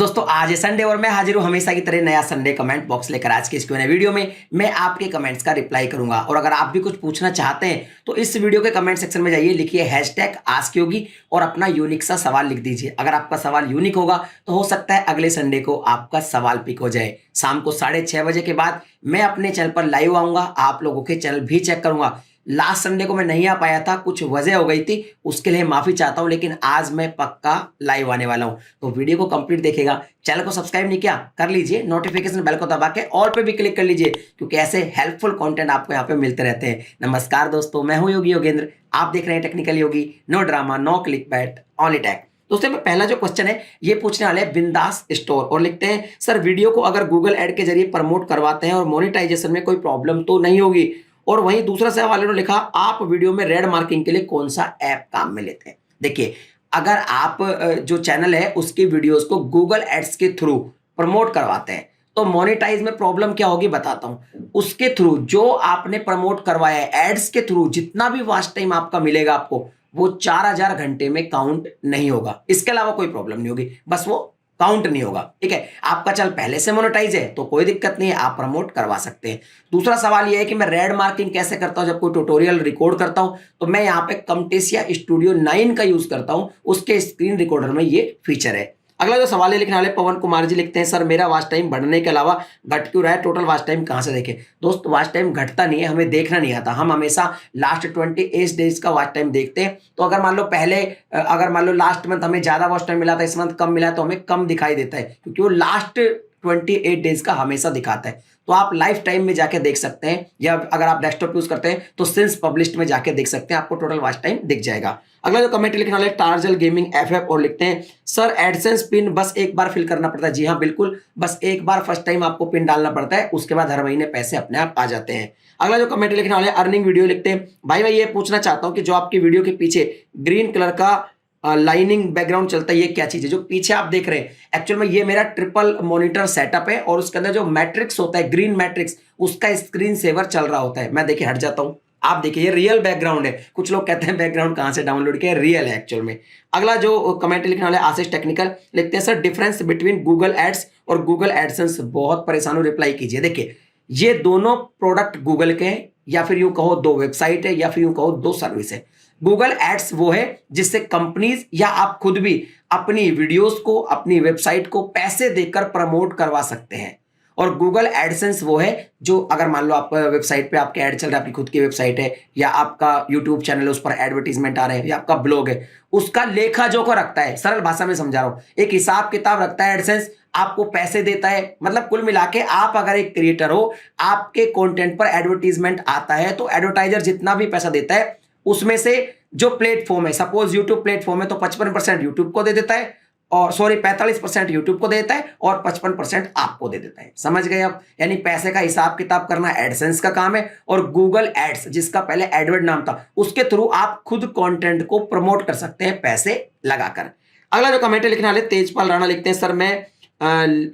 दोस्तों आज है संडे और मैं हाजिर हूं हमेशा की तरह नया संडे कमेंट बॉक्स लेकर। आज के इस Q&A वीडियो में मैं आपके कमेंट्स का रिप्लाई करूंगा और अगर आप भी कुछ पूछना चाहते हैं तो इस वीडियो के कमेंट सेक्शन में जाइए, लिखिए #AskYogi और अपना यूनिक सा सवाल लिख दीजिए। अगर आपका सवाल यूनिक होगा तो हो सकता है अगले संडे को आपका सवाल पिक हो जाए। शाम को 6:30 बजे के बाद मैं अपने चैनल पर लाइव आऊंगा, आप लोगों के चैनल भी चेक करूंगा। लास्ट संडे को मैं नहीं आ पाया था, कुछ वजह हो गई थी, उसके लिए माफी चाहता हूं, लेकिन आज मैं पक्का लाइव आने वाला हूं। तो वीडियो को कंप्लीट देखेगा। चैनल को सब्सक्राइब नहीं किया कर लीजिए, नोटिफिकेशन बेल को दबा के ऑल पे भी क्लिक कर लीजिए, क्योंकि ऐसे हेल्पफुल कंटेंट आपको यहाँ पे मिलते रहते हैं। नमस्कार दोस्तों, मैं हूं योगी योगेंद्र, आप देख रहे हैं technical Yogi. No drama, no click bait, only tech. दोस्तों में पहला जो क्वेश्चन है ये पूछने वाले हैं बिंदास स्टोर और लिखते हैं, सर वीडियो को अगर गूगल ऐड के जरिए प्रमोट करवाते हैं और मोनेटाइजेशन में कोई प्रॉब्लम तो नहीं होगी। और वहीं दूसरा सवाल उन्होंने लिखा, आप वीडियो में रेड मार्किंग के लिए कौन सा ऐप काम में लेते हैं। देखिए, अगर आप जो चैनल है उसकी वीडियोस को गूगल एड्स के थ्रू प्रमोट करवाते हैं तो मोनेटाइज में प्रॉब्लम क्या होगी बताता हूं। उसके थ्रू जो आपने प्रमोट करवाया है एड्स के थ्रू, जितना भी वॉच टाइम आपका मिलेगा आपको, वो 4000 घंटे में काउंट नहीं होगा। इसके अलावा कोई प्रॉब्लम नहीं होगी, बस वो काउंट नहीं होगा। ठीक है, आपका चैनल पहले से मोनेटाइज है तो कोई दिक्कत नहीं है, आप प्रमोट करवा सकते हैं। दूसरा सवाल यह है कि मैं रेड मार्किंग कैसे करता हूं। जब कोई ट्यूटोरियल रिकॉर्ड करता हूं तो मैं यहाँ पे Camtasia Studio 9 का यूज करता हूं, उसके स्क्रीन रिकॉर्डर में ये फीचर है। अगला जो सवाल है लिखने वाले पवन कुमार जी लिखते हैं, सर मेरा वॉच टाइम बढ़ने के अलावा घट क्यों रहा है, टोटल वॉच टाइम कहां से देखें। दोस्त, वॉच टाइम घटता नहीं है, हमें देखना नहीं आता। हम हमेशा लास्ट 28 डेज का वॉच टाइम देखते हैं। तो अगर मान लो लास्ट मंथ हमें ज्यादा वॉच टाइम मिला था, इस मंथ कम मिला तो हमें कम दिखाई देता है, क्योंकि वो लास्ट 28 डेज का हमेशा दिखाता है। तो आप लाइफ टाइम में जाके देख सकते हैं, या अगर आप डेस्कटॉप यूज करते हैं तो सिंस पब्लिश्ड में जाके देख सकते हैं, आपको टोटल वॉच टाइम दिख जाएगा। अगला जो कमेंट लिखने वाले टार्जल गेमिंग FF और लिखते हैं, सर एडसेंस पिन बस एक बार फिल करना पड़ता है। जी हाँ बिल्कुल, बस एक बार फर्स्ट टाइम आपको पिन डालना पड़ता है, उसके बाद हर महीने पैसे अपने आप आ जाते हैं। अगला जो कमेंट लिखने वाले अर्निंग वीडियो लिखते हैं, भाई मैं ये पूछना चाहता हूँ कि जो आपकी वीडियो के पीछे ग्रीन कलर का लाइनिंग बैकग्राउंड चलता है, ये क्या चीज है जो पीछे आप देख रहे हैं। एक्चुअल में ये मेरा ट्रिपल मॉनिटर सेटअप है और उसके अंदर जो मैट्रिक्स होता है, ग्रीन मैट्रिक्स, उसका स्क्रीन सेवर चल रहा होता है। मैं देखिए हट जाता हूं, आप देखिए ये रियल बैकग्राउंड है। कुछ लोग कहते हैं बैकग्राउंड कहां से डाउनलोड किया, रियल है एक्चुअल में। अगला जो कमेंट लिखने वाले आशीष टेक्निकल लिखते हैं, sir difference between Google ads और गूगल एडसेंस, बहुत परेशान हो, रिप्लाई कीजिए। देखिए, ये दोनों प्रोडक्ट गूगल के हैं, या फिर यूं कहो दो वेबसाइट है, या फिर यूं कहो दो सर्विस है। गूगल एड्स वो है जिससे कंपनीज या आप खुद भी अपनी वीडियोस को, अपनी वेबसाइट को पैसे देकर प्रमोट करवा सकते हैं। और गूगल एडसेंस वो है जो, अगर मान लो आप वेबसाइट पे आपके ऐड चल रहा है, आपकी खुद की वेबसाइट है या आपका यूट्यूब चैनल है, उस पर एडवर्टीजमेंट आ रहे हैं, या आपका ब्लॉग है, उसका लेखा जोखा रखता है। सरल भाषा में समझा रहा हूं, एक हिसाब किताब रखता है एडसेंस, आपको पैसे देता है। मतलब कुल मिला के आप अगर एक क्रिएटर हो, आपके कंटेंट पर एडवर्टीजमेंट आता है, तो एडवर्टाइजर जितना भी पैसा देता है उसमें से जो प्लेटफॉर्म है, सपोज यूट्यूब प्लेटफॉर्म है तो 55% यूट्यूब को दे देता है, और 45% यूट्यूब को दे देता है और 55% आपको दे देता है। समझ गए आप? यानी पैसे का हिसाब किताब करना एडसेंस का काम है, और गूगल एड्स जिसका पहले एडवर्ड नाम था, उसके थ्रू आप खुद कंटेंट को प्रमोट कर सकते हैं पैसे लगाकर। अगला जो कमेंट लिखने वाले तेजपाल राणा लिखते हैं,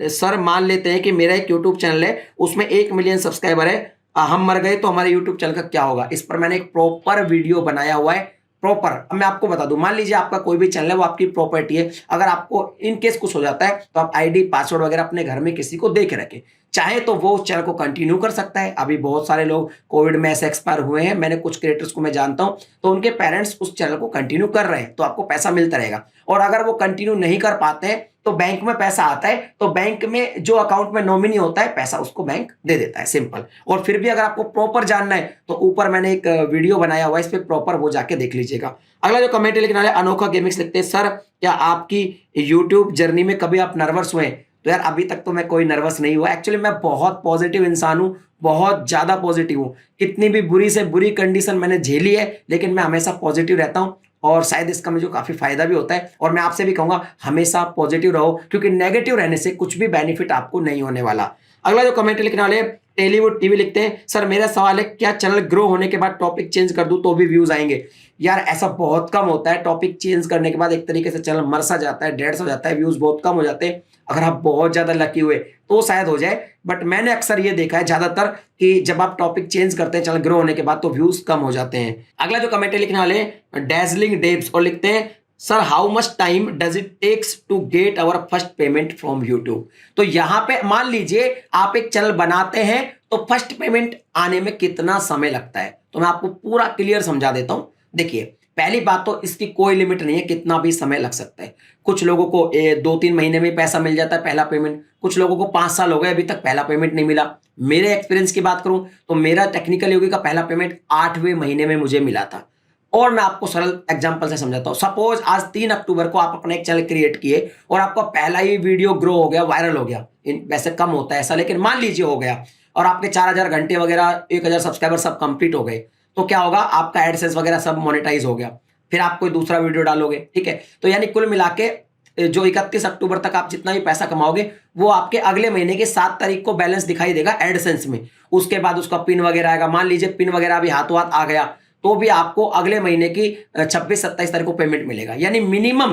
सर मान लेते हैं कि मेरा एक यूट्यूब चैनल है, उसमें 1 मिलियन सब्सक्राइबर है, हम मर गए तो हमारे यूट्यूब चैनल का क्या होगा। इस पर मैंने एक प्रॉपर वीडियो बनाया हुआ है, प्रॉपर। अब मैं आपको बता दूं, मान लीजिए आपका कोई भी चैनल है, वो आपकी प्रॉपर्टी है, अगर आपको इन केस कुछ हो जाता है तो आप आईडी पासवर्ड वगैरह अपने घर में किसी को दे के रखें, चाहे तो वो चैनल को कंटिन्यू कर सकता है। अभी बहुत सारे लोग कोविड में ऐसे एक्सपायर हुए हैं, मैंने कुछ क्रिएटर्स को मैं जानता हूं, तो उनके पेरेंट्स उस चैनल को कंटिन्यू कर रहे हैं, तो आपको पैसा मिलता रहेगा। और अगर वो कंटिन्यू नहीं कर पाते हैं तो बैंक में पैसा आता है, तो बैंक में जो अकाउंट में नॉमिनी होता है, पैसा उसको बैंक दे देता है, सिंपल। और फिर भी अगर आपको प्रॉपर जानना है तो ऊपर मैंने एक वीडियो बनाया हुआ है, इस पे प्रॉपर वो जाके देख लीजिएगा। अगला जो कमेंट लिखने वाले अनोखा गेमिंग्स लिखते हैं, सर क्या आपकी यूट्यूब जर्नी में कभी आप नर्वस हुए? तो यार अभी तक तो मैं कोई नर्वस नहीं हुआ। एक्चुअली मैं बहुत पॉजिटिव इंसान हूं, बहुत ज्यादा पॉजिटिव हूं। कितनी भी बुरी से बुरी कंडीशन मैंने झेली है, लेकिन मैं हमेशा पॉजिटिव रहता हूं, और शायद इसका मुझे काफी फायदा भी होता है। और मैं आपसे भी कहूंगा हमेशा पॉजिटिव रहो, क्योंकि नेगेटिव रहने से कुछ भी बेनिफिट आपको नहीं होने वाला। अगला जो कमेंट लिखने वाले टेलीवुड टीवी लिखते हैं, सर मेरा सवाल है, क्या चैनल ग्रो होने के बाद टॉपिक चेंज कर दूं तो भी व्यूज आएंगे? यार ऐसा बहुत कम होता है, टॉपिक चेंज करने के बाद एक तरीके से चैनल मर सा जाता है, डेड सा जाता है, व्यूज बहुत कम हो जाते हैं। अगर आप बहुत ज्यादा लकी हुए तो शायद हो जाए, बट मैंने अक्सर ये देखा है ज्यादातर कि जब आप टॉपिक चेंज करते हैं चैनल ग्रो होने के बाद तो व्यूज कम हो जाते हैं। अगला जो कमेंट लिखने वाले डैजलिंग डेब्स और लिखते हैं, sir how much time does it takes to get our first payment from YouTube. तो यहां पे मान लीजिए आप एक चैनल बनाते हैं तो फर्स्ट पेमेंट आने में कितना समय लगता है, तो मैं आपको पूरा क्लियर समझा देता हूं। देखिए पहली बात तो इसकी कोई लिमिट नहीं है, कितना भी समय लग सकता है। कुछ लोगों को 2-3 महीने में पैसा मिल जाता है पहला पेमेंट, कुछ लोगों को 5 साल हो गए अभी तक पहला पेमेंट नहीं मिला। मेरे एक्सपीरियंस की बात करूं तो मेरा टेक्निकल योगी का पहला पेमेंट 8वें महीने में मुझे मिला था। और मैं आपको सरल एग्जांपल से समझाता हूं। सपोज आज 3 अक्टूबर को आप अपना एक चैनल क्रिएट किए और आपका पहला ही वीडियो ग्रो हो गया, वायरल हो गया। वैसे कम होता है ऐसा, लेकिन मान लीजिए हो गया और आपके 4000 घंटे वगैरह 1000 सब्सक्राइबर सब कंप्लीट हो गए, तो क्या होगा, आपका एडसेंस वगैरह सब मोनेटाइज हो गया। फिर आप कोई दूसरा वीडियो डालोगे, ठीक है। तो यानी कुल मिला के जो 31 अक्टूबर तक आप जितना भी पैसा कमाओगे वो आपके अगले महीने की 7 तारीख को बैलेंस दिखाई देगा एडसेंस में। उसके बाद उसका पिन वगैरह आएगा। मान लीजिए पिन वगैरह भी हाथों हाथ आ गया तो भी आपको अगले महीने की 26-27 तारीख को पेमेंट मिलेगा। यानी मिनिमम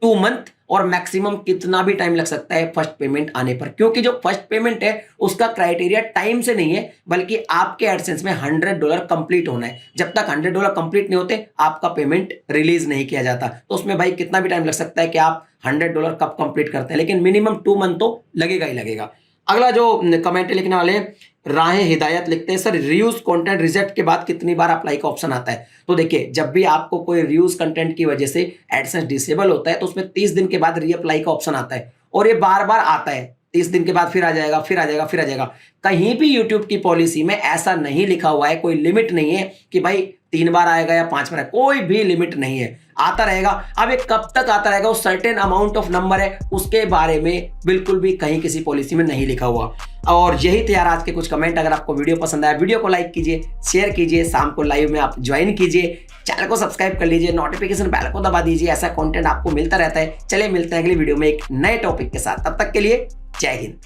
2 मंथ और मैक्सिमम कितना भी टाइम लग सकता है फर्स्ट पेमेंट आने पर, क्योंकि जो फर्स्ट पेमेंट है उसका क्राइटेरिया टाइम से नहीं है बल्कि आपके एडसेंस में $100 कंप्लीट होना है। जब तक $100 कंप्लीट नहीं होते आपका पेमेंट रिलीज नहीं किया जाता। तो उसमें भाई कितना भी टाइम लग सकता है कि आप $100 कब कंप्लीट करते हैं, लेकिन मिनिमम 2 मंथ तो लगेगा ही लगेगा। अगला जो कमेंट लिखने वाले राहे हिदायत लिखते हैं, सर रियूज कंटेंट रिजेक्ट के बाद कितनी बार अप्लाई का ऑप्शन आता है। तो देखिए जब भी आपको कोई रियूज कंटेंट की वजह से एडसेंस डिसेबल होता है तो उसमें 30 दिन के बाद रीअप्लाई का ऑप्शन आता है और ये बार बार आता है। 30 दिन के बाद फिर आ जाएगा, फिर आ जाएगा, फिर आ जाएगा। कहीं भी यूट्यूब की पॉलिसी में ऐसा नहीं लिखा हुआ है, कोई लिमिट नहीं है कि भाई 3 बार आएगा या 5 बार, कोई भी लिमिट नहीं है, आता रहेगा। अब ये कब तक आता रहेगा, वो सर्टेन अमाउंट ऑफ नंबर है, उसके बारे में बिल्कुल भी कहीं किसी पॉलिसी में नहीं लिखा हुआ। और यही थे यार आज के कुछ कमेंट। अगर आपको वीडियो पसंद आया वीडियो को लाइक कीजिए, शेयर कीजिए, शाम को लाइव में आप ज्वाइन कीजिए, चैनल को सब्सक्राइब कर लीजिए, नोटिफिकेशन बेल को दबा दीजिए, ऐसा कंटेंट आपको मिलता रहता है। चलिए मिलते हैं अगली वीडियो में एक नए टॉपिक के साथ, तब तक के लिए जय हिंद।